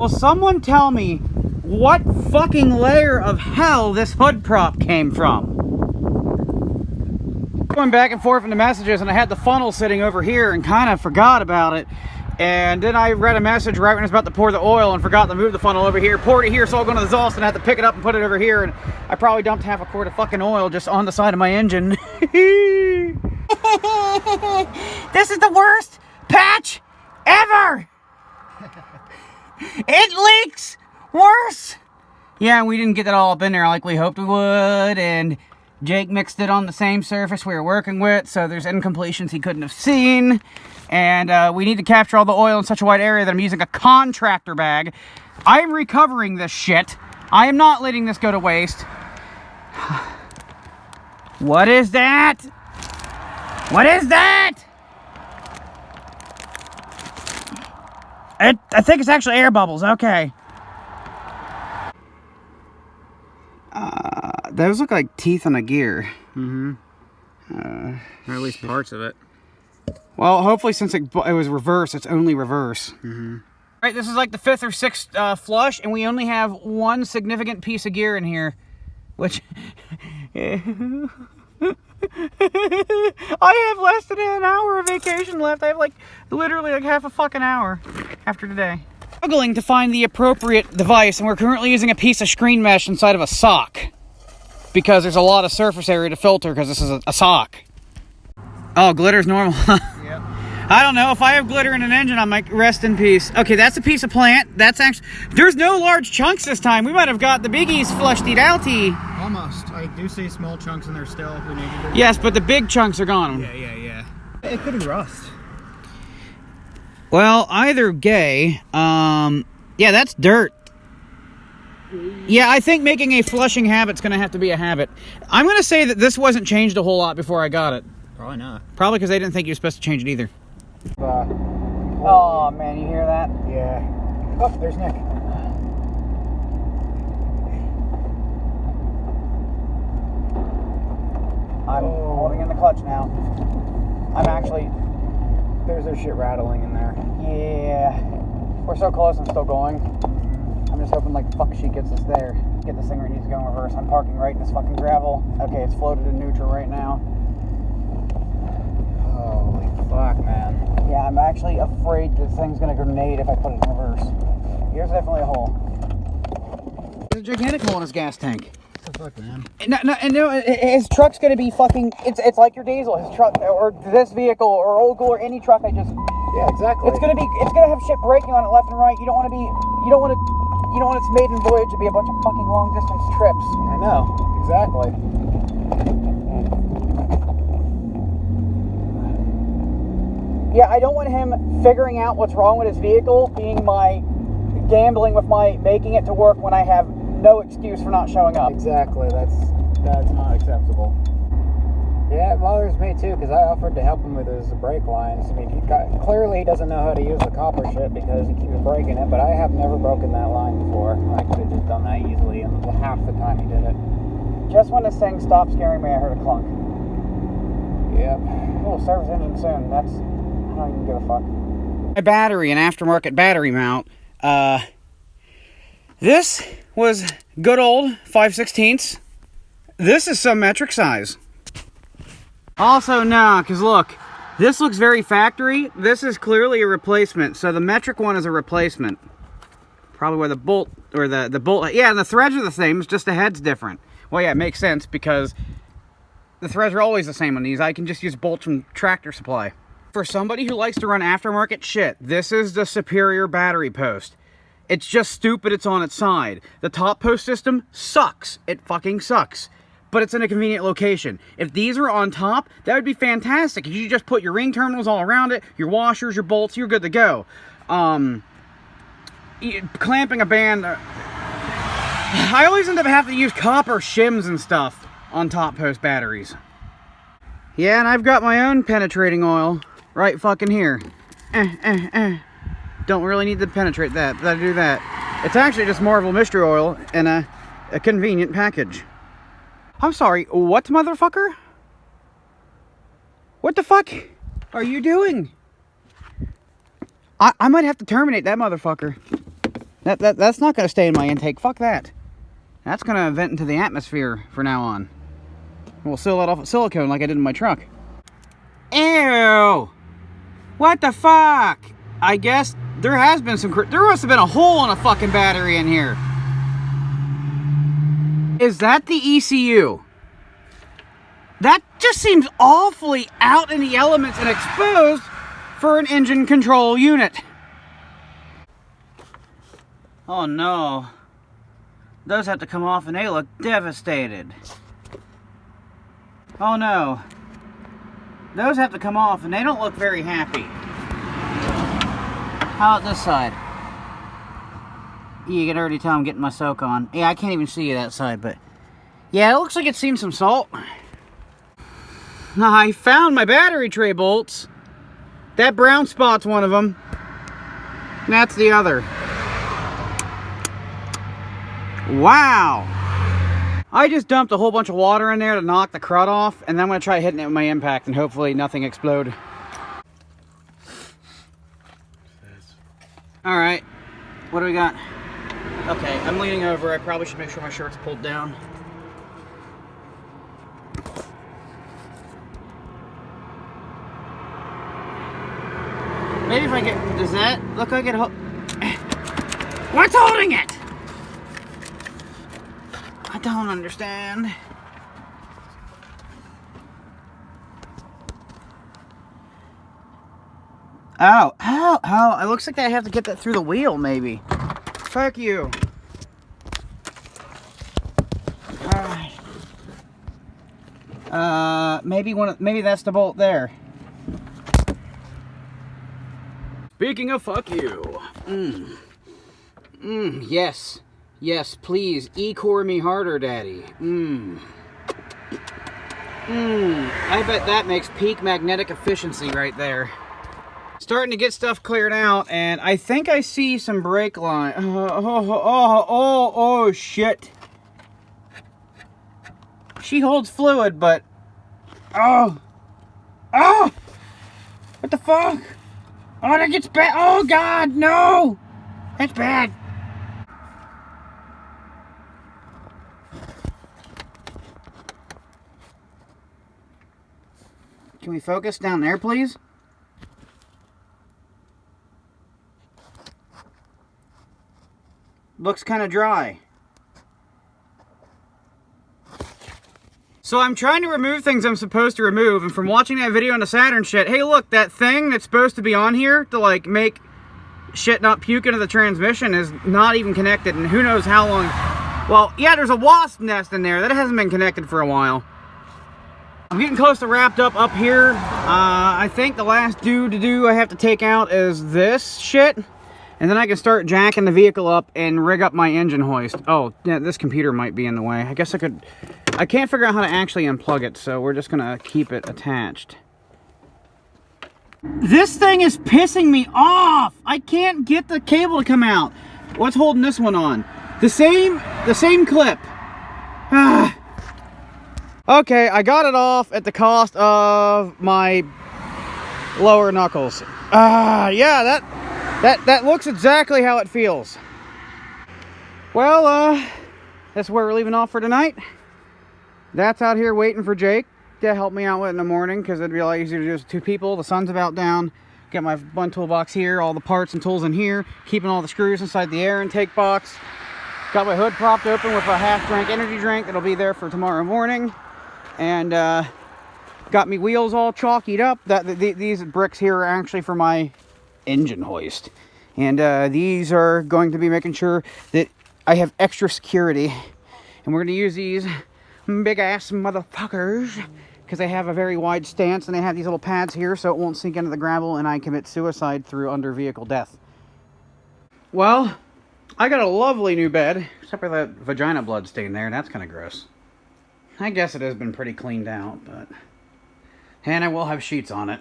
Will someone tell me what fucking layer of hell this hood prop came from? Going back and forth in the messages, and I had the funnel sitting over here and kind of forgot about it. And then I read a message right when I was about to pour the oil and forgot to move the funnel over here. Poured it here, so I'll go to the exhaust and I had to pick it up and put it over here. And I probably dumped half a quart of fucking oil just on the side of my engine. This is the worst patch ever! It leaks worse! Yeah, we didn't get that all up in there like we hoped we would, and Jake mixed it on the same surface we were working with, so there's incompletions he couldn't have seen. And we need to capture all the oil in such a wide area that I'm using a contractor bag. I am recovering this shit. I am not letting this go to waste. What is that? What is that? I think it's actually air bubbles. Okay. Those look like teeth on a gear. Mm-hmm. Or at least parts of it. Well, hopefully since it was reverse, it's only reverse. Mm-hmm. Right, this is like the 5th or 6th flush, and we only have one significant piece of gear in here, which... I have less than an hour of vacation left. I have like literally like half a fucking hour after today. Struggling to find the appropriate device, and we're currently using a piece of screen mesh inside of a sock because there's a lot of surface area to filter because this is a sock. Oh, glitter's normal. Yep. I don't know. If I have glitter in an engine, I might rest in peace. Okay, that's a piece of plant. That's actually... There's no large chunks this time. We might have got the biggies flushed it outy. Almost. I do see small chunks in there still. If we need to do. Yes, but the big chunks are gone. Yeah. It could be rust. Well, either gay. Yeah, that's dirt. Yeah, I think making a flushing habit's going to have to be a habit. I'm going to say that this wasn't changed a whole lot before I got it. Probably not. Probably because they didn't think you were supposed to change it either. Oh, man, you hear that? Yeah. Oh, there's Nick. I'm holding in the clutch now. I'm actually... There's shit rattling in there. Yeah. We're so close and still going. I'm just hoping like fuck she gets us there. Get this thing where it needs to go in reverse. I'm parking right in this fucking gravel. Okay, it's floated in neutral right now. Holy fuck, man. Yeah, I'm actually afraid this thing's gonna grenade if I put it in reverse. Here's definitely a hole. There's a gigantic hole in his gas tank. What the fuck, man? No, his truck's gonna be fucking... It's like your diesel. His truck, or this vehicle, or old school, or any truck I just... Yeah, exactly. It's gonna have shit braking on it left and right. You don't want its maiden voyage to be a bunch of fucking long distance trips. I know, exactly. Yeah, I don't want him figuring out what's wrong with his vehicle, being my gambling with my making it to work when I have no excuse for not showing up. Exactly, that's not acceptable. Yeah, it bothers me too, because I offered to help him with his brake lines. I mean, clearly he doesn't know how to use the copper shit because he keeps breaking it, but I have never broken that line before. I could have just done that easily in half the time he did it. Just when this thing stopped scaring me, I heard a clunk. Yep. Oh, service engine soon. I don't even give a fuck. My battery, an aftermarket battery mount. This was good old 5/16. This is some metric size. Also, nah, because look, this looks very factory. This is clearly a replacement. So the metric one is a replacement. Probably where the bolt, or the bolt, yeah, and the threads are the same, it's just the head's different. Well, yeah, it makes sense because the threads are always the same on these. I can just use bolts from Tractor Supply. For somebody who likes to run aftermarket shit, this is the superior battery post. It's just stupid it's on its side. The top post system sucks. It fucking sucks. But it's in a convenient location. If these were on top, that would be fantastic. You just put your ring terminals all around it, your washers, your bolts, you're good to go. Clamping a band... I always end up having to use copper shims and stuff on top post batteries. Yeah, and I've got my own penetrating oil right fucking here. Don't really need to penetrate that, but I do that. It's actually just Marvel mystery oil in a convenient package. I'm sorry, what motherfucker? What the fuck are you doing? I might have to terminate that motherfucker. That's not going to stay in my intake. Fuck that. That's going to vent into the atmosphere from now on. We'll seal that off with silicone like I did in my truck. Ew! What the fuck? I guess there has been some... There must have been a hole in a fucking battery in here. Is that the ECU? That just seems awfully out in the elements and exposed for an engine control unit. Oh no. Those have to come off and they look devastated. Oh no. Those have to come off and they don't look very happy. How about this side? You can already tell I'm getting my soak on. Yeah, I can't even see you that side, but... Yeah, it looks like it's seen some salt. I found my battery tray bolts. That brown spot's one of them. That's the other. Wow. I just dumped a whole bunch of water in there to knock the crud off, and then I'm going to try hitting it with my impact, and hopefully nothing explode. Alright. What do we got? Okay, I'm leaning over. I probably should make sure my shirt's pulled down. Maybe if I get... Does that look like it... What's holding it? I don't understand. Ow, ow, ow. It looks like I have to get that through the wheel, maybe. Fuck you. Alright. Maybe that's the bolt there. Speaking of fuck you. Yes. Yes, please. E-core me harder, daddy. I bet that makes peak magnetic efficiency right there. Starting to get stuff cleared out, and I think I see some brake line. Oh, shit. She holds fluid, but... Oh! What the fuck? Oh, that gets bad. Oh, God, no! That's bad. Can we focus down there, please? Looks kind of dry. So I'm trying to remove things I'm supposed to remove, and from watching that video on the Saturn shit, hey look, that thing that's supposed to be on here to like make shit not puke into the transmission is not even connected, and who knows how long. Well, yeah, there's a wasp nest in there that hasn't been connected for a while. I'm getting close to wrapped up here. I think the last do I have to take out is this shit. And then I can start jacking the vehicle up and rig up my engine hoist. Oh, yeah, this computer might be in the way. I guess I could... I can't figure out how to actually unplug it, so we're just gonna keep it attached. This thing is pissing me off! I can't get the cable to come out. What's holding this one on? The same clip. Okay, I got it off at the cost of my lower knuckles. Yeah, that looks exactly how it feels. Well, that's where we're leaving off for tonight. That's out here waiting for Jake to help me out with in the morning, because it'd be a lot easier to do with two people. The sun's about down. Got my bun toolbox here, all the parts and tools in here, keeping all the screws inside the air intake box. Got my hood propped open with a half-drank energy drink that'll be there for tomorrow morning. And got me wheels all chalkied up. These bricks here are actually for my engine hoist, and these are going to be making sure that I have extra security, and we're going to use these big ass motherfuckers because they have a very wide stance, and they have these little pads here so it won't sink into the gravel and I commit suicide through under vehicle death. Well, I got a lovely new bed, except for that vagina blood stain there. That's kind of gross. I guess it has been pretty cleaned out, but and I will have sheets on it.